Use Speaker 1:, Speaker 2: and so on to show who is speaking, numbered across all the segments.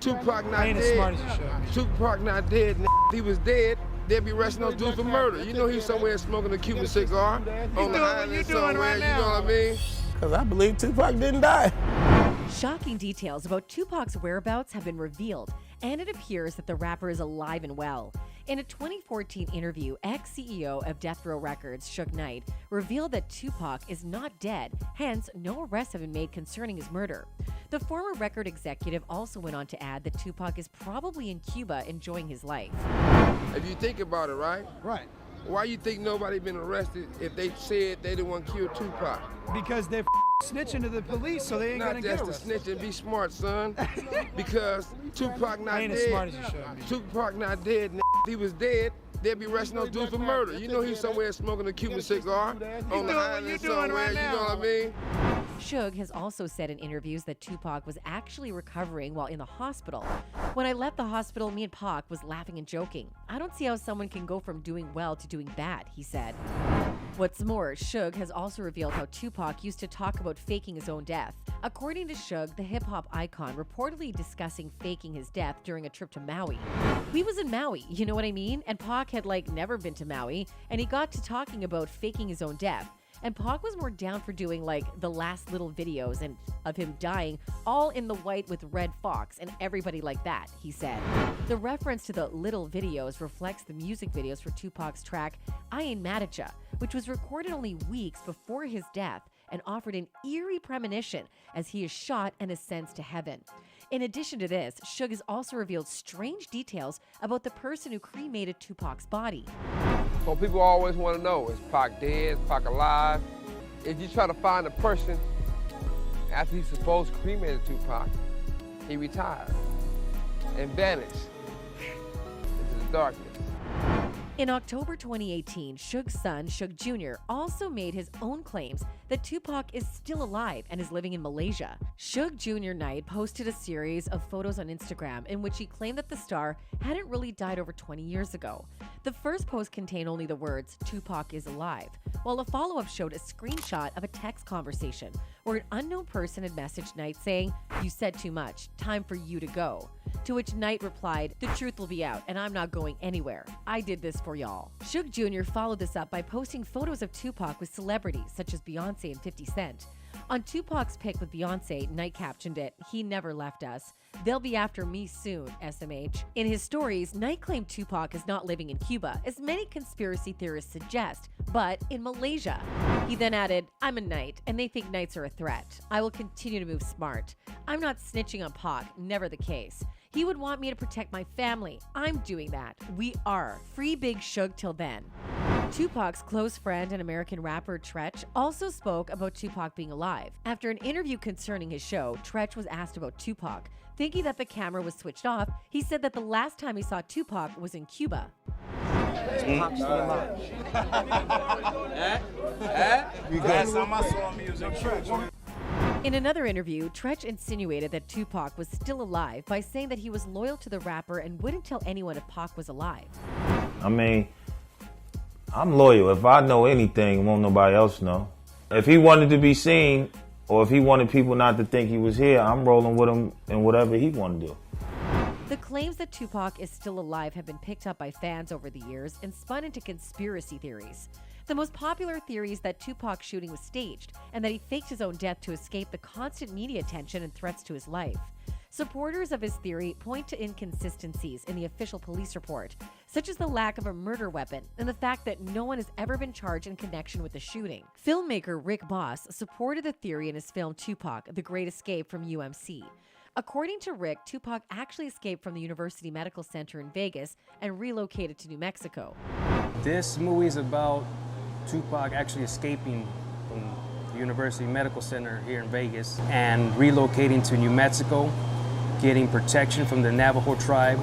Speaker 1: Tupac not
Speaker 2: I ain't as
Speaker 1: dead.
Speaker 2: smart as you should.
Speaker 1: Tupac not dead. If he was dead, they'd be arresting those dudes for murder. You know he's somewhere smoking a Cuban cigar on the island somewhere.
Speaker 2: right
Speaker 1: You
Speaker 2: now.
Speaker 1: know what I mean?
Speaker 3: Because I believe Tupac didn't die.
Speaker 4: Shocking details about Tupac's whereabouts have been revealed, and it appears that the rapper is alive and well. In a 2014 interview, ex-CEO of Death Row Records, Suge Knight, revealed that Tupac is not dead, hence no arrests have been made concerning his murder. The former record executive also went on to add that Tupac is probably in Cuba enjoying his life.
Speaker 1: If you think about it, right?
Speaker 2: Right.
Speaker 1: Why you think nobody been arrested if they said they didn't want to kill Tupac?
Speaker 2: Because they're snitching to the police, so they ain't
Speaker 1: Not
Speaker 2: gonna get
Speaker 1: just to
Speaker 2: arrested.
Speaker 1: snitch and be smart, son. Because Tupac not
Speaker 2: I ain't
Speaker 1: dead.
Speaker 2: as smart as you should.
Speaker 1: Tupac not dead. If he was dead, they'd be arresting those dudes for murder. You know he's somewhere smoking a Cuban cigar on the island somewhere. You know what I mean?
Speaker 4: Suge has also said in interviews that Tupac was actually recovering while in the hospital. When I left the hospital, me and Pac was laughing and joking. I don't see how someone can go from doing well to doing bad, he said. What's more, Suge has also revealed how Tupac used to talk about faking his own death. According to Suge, the hip-hop icon reportedly discussing faking his death during a trip to Maui. We was in Maui, you know what I mean? And Pac had never been to Maui, and he got to talking about faking his own death. And Pac was more down for doing the last little videos and of him dying, all in the white with red fox and everybody like that, he said. The reference to the little videos reflects the music videos for Tupac's track I Ain't Mad at Ya, which was recorded only weeks before his death and offered an eerie premonition as he is shot and ascends to heaven. In addition to this, Suge has also revealed strange details about the person who cremated Tupac's body.
Speaker 1: So people always want to know, is Pac dead, is Pac alive? If you try to find a person after he supposed cremated Tupac, he retired and vanished into the darkness.
Speaker 4: In October 2018, Suge's son, Suge Jr., also made his own claims that Tupac is still alive and is living in Malaysia. Suge Jr. Knight posted a series of photos on Instagram in which he claimed that the star hadn't really died over 20 years ago. The first post contained only the words, "Tupac is alive," while a follow-up showed a screenshot of a text conversation where an unknown person had messaged Knight saying, "You said too much, time for you to go." To which Knight replied, "The truth will be out and I'm not going anywhere. I did this for y'all." Suge Jr. followed this up by posting photos of Tupac with celebrities such as Beyonce and 50 Cent. On Tupac's pic with Beyonce, Knight captioned it, "He never left us. They'll be after me soon, SMH." In his stories, Knight claimed Tupac is not living in Cuba, as many conspiracy theorists suggest, but in Malaysia. He then added, "I'm a Knight, and they think Knights are a threat. I will continue to move smart. I'm not snitching on Pac, never the case. He would want me to protect my family. I'm doing that. We are. Free Big Suge till then." Tupac's close friend and American rapper Tretch also spoke about Tupac being alive. After an interview concerning his show, Tretch was asked about Tupac. Thinking that the camera was switched off, he said that the last time he saw Tupac was in Cuba.
Speaker 5: Tupac still alive.
Speaker 2: Last time I saw him, he was in Tretch.
Speaker 4: In another interview, Tretch insinuated that Tupac was still alive by saying that he was loyal to the rapper and wouldn't tell anyone if Pac was alive.
Speaker 3: I mean, I'm loyal. If I know anything, won't nobody else know. If he wanted to be seen, or if he wanted people not to think he was here, I'm rolling with him in whatever he wanted to do.
Speaker 4: The claims that Tupac is still alive have been picked up by fans over the years and spun into conspiracy theories. The most popular theory is that Tupac's shooting was staged and that he faked his own death to escape the constant media attention and threats to his life. Supporters of his theory point to inconsistencies in the official police report, such as the lack of a murder weapon and the fact that no one has ever been charged in connection with the shooting. Filmmaker Rick Boss supported the theory in his film Tupac, The Great Escape from UMC. According to Rick, Tupac actually escaped from the University Medical Center in Vegas and relocated to New Mexico.
Speaker 5: This movie is about Tupac actually escaping from the University Medical Center here in Vegas and relocating to New Mexico, getting protection from the Navajo tribe.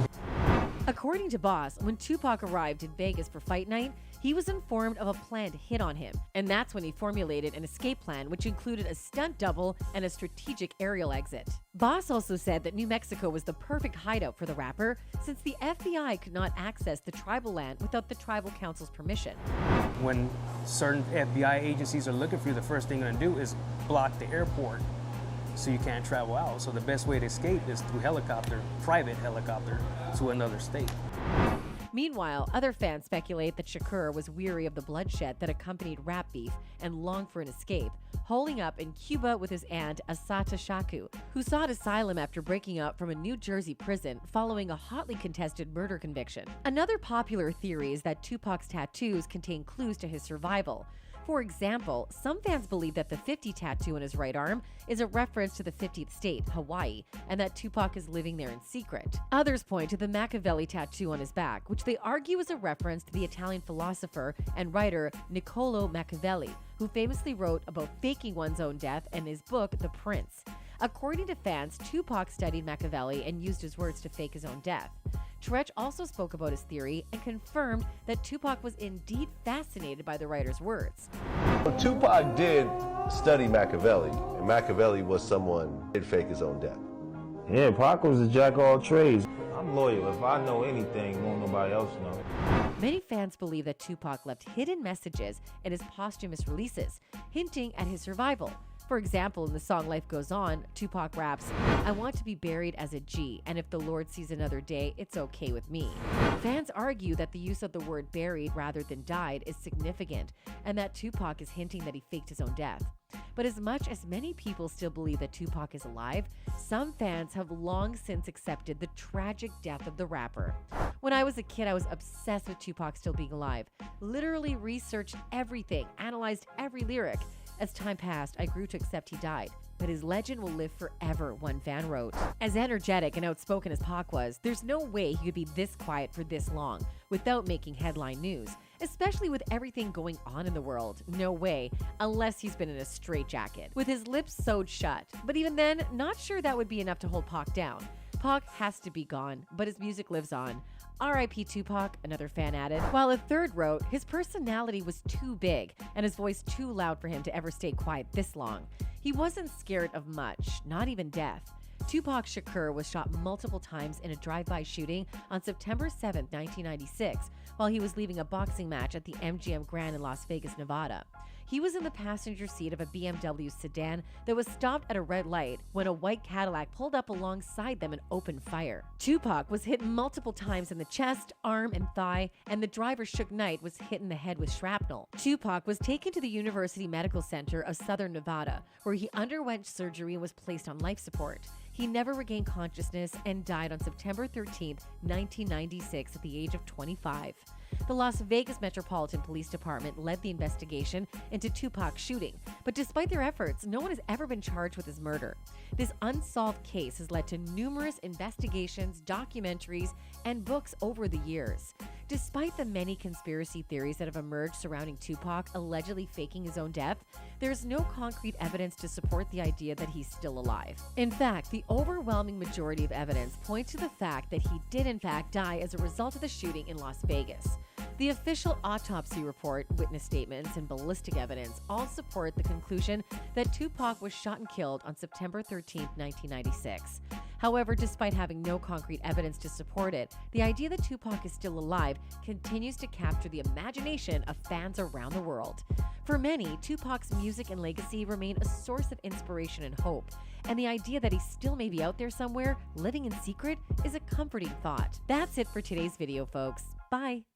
Speaker 4: According to Boss, when Tupac arrived in Vegas for Fight Night, he was informed of a planned hit on him, and that's when he formulated an escape plan which included a stunt double and a strategic aerial exit. Boss also said that New Mexico was the perfect hideout for the rapper since the FBI could not access the tribal land without the tribal council's permission.
Speaker 5: When certain FBI agencies are looking for you, the first thing they're going to do is block the airport so you can't travel out. So the best way to escape is through helicopter, private helicopter, to another state.
Speaker 4: Meanwhile, other fans speculate that Shakur was weary of the bloodshed that accompanied rap beef and longed for an escape, holing up in Cuba with his aunt Assata Shaku, who sought asylum after breaking up from a New Jersey prison following a hotly contested murder conviction. Another popular theory is that Tupac's tattoos contain clues to his survival. For example, some fans believe that the 50 tattoo on his right arm is a reference to the 50th state, Hawaii, and that Tupac is living there in secret. Others point to the Machiavelli tattoo on his back, which they argue is a reference to the Italian philosopher and writer Niccolo Machiavelli, who famously wrote about faking one's own death in his book, The Prince. According to fans, Tupac studied Machiavelli and used his words to fake his own death. Treach also spoke about his theory and confirmed that Tupac was indeed fascinated by the writer's words.
Speaker 6: Well, Tupac did study Machiavelli, and Machiavelli was someone who did fake his own death.
Speaker 3: Yeah, Pac was a jack of all trades. I'm loyal. If I know anything, won't nobody else know.
Speaker 4: Many fans believe that Tupac left hidden messages in his posthumous releases, hinting at his survival. For example, in the song Life Goes On, Tupac raps, "I want to be buried as a G, and if the Lord sees another day, it's okay with me." Fans argue that the use of the word buried rather than died is significant, and that Tupac is hinting that he faked his own death. But as much as many people still believe that Tupac is alive, some fans have long since accepted the tragic death of the rapper. When I was a kid, I was obsessed with Tupac still being alive, literally researched everything, analyzed every lyric. As time passed, I grew to accept he died, but his legend will live forever, one fan wrote. As energetic and outspoken as Pac was, there's no way he could be this quiet for this long without making headline news, especially with everything going on in the world. No way, unless he's been in a straitjacket, with his lips sewed shut. But even then, not sure that would be enough to hold Pac down. Pac has to be gone, but his music lives on. R.I.P. Tupac, another fan added. While a third wrote, his personality was too big and his voice too loud for him to ever stay quiet this long. He wasn't scared of much, not even death. Tupac Shakur was shot multiple times in a drive-by shooting on September 7, 1996, while he was leaving a boxing match at the MGM Grand in Las Vegas, Nevada. He was in the passenger seat of a BMW sedan that was stopped at a red light when a white Cadillac pulled up alongside them and opened fire. Tupac was hit multiple times in the chest, arm, and thigh, and the driver Suge Knight was hit in the head with shrapnel. Tupac was taken to the University Medical Center of Southern Nevada, where he underwent surgery and was placed on life support. He never regained consciousness and died on September 13, 1996 at the age of 25. The Las Vegas Metropolitan Police Department led the investigation into Tupac's shooting, but despite their efforts, no one has ever been charged with his murder. This unsolved case has led to numerous investigations, documentaries, and books over the years. Despite the many conspiracy theories that have emerged surrounding Tupac allegedly faking his own death, there's no concrete evidence to support the idea that he's still alive. In fact, the overwhelming majority of evidence points to the fact that he did in fact die as a result of the shooting in Las Vegas. The official autopsy report, witness statements, and ballistic evidence all support the conclusion that Tupac was shot and killed on September 13, 1996. However, despite having no concrete evidence to support it, the idea that Tupac is still alive continues to capture the imagination of fans around the world. For many, Tupac's music and legacy remain a source of inspiration and hope, and the idea that he still may be out there somewhere, living in secret, is a comforting thought. That's it for today's video, folks. Bye!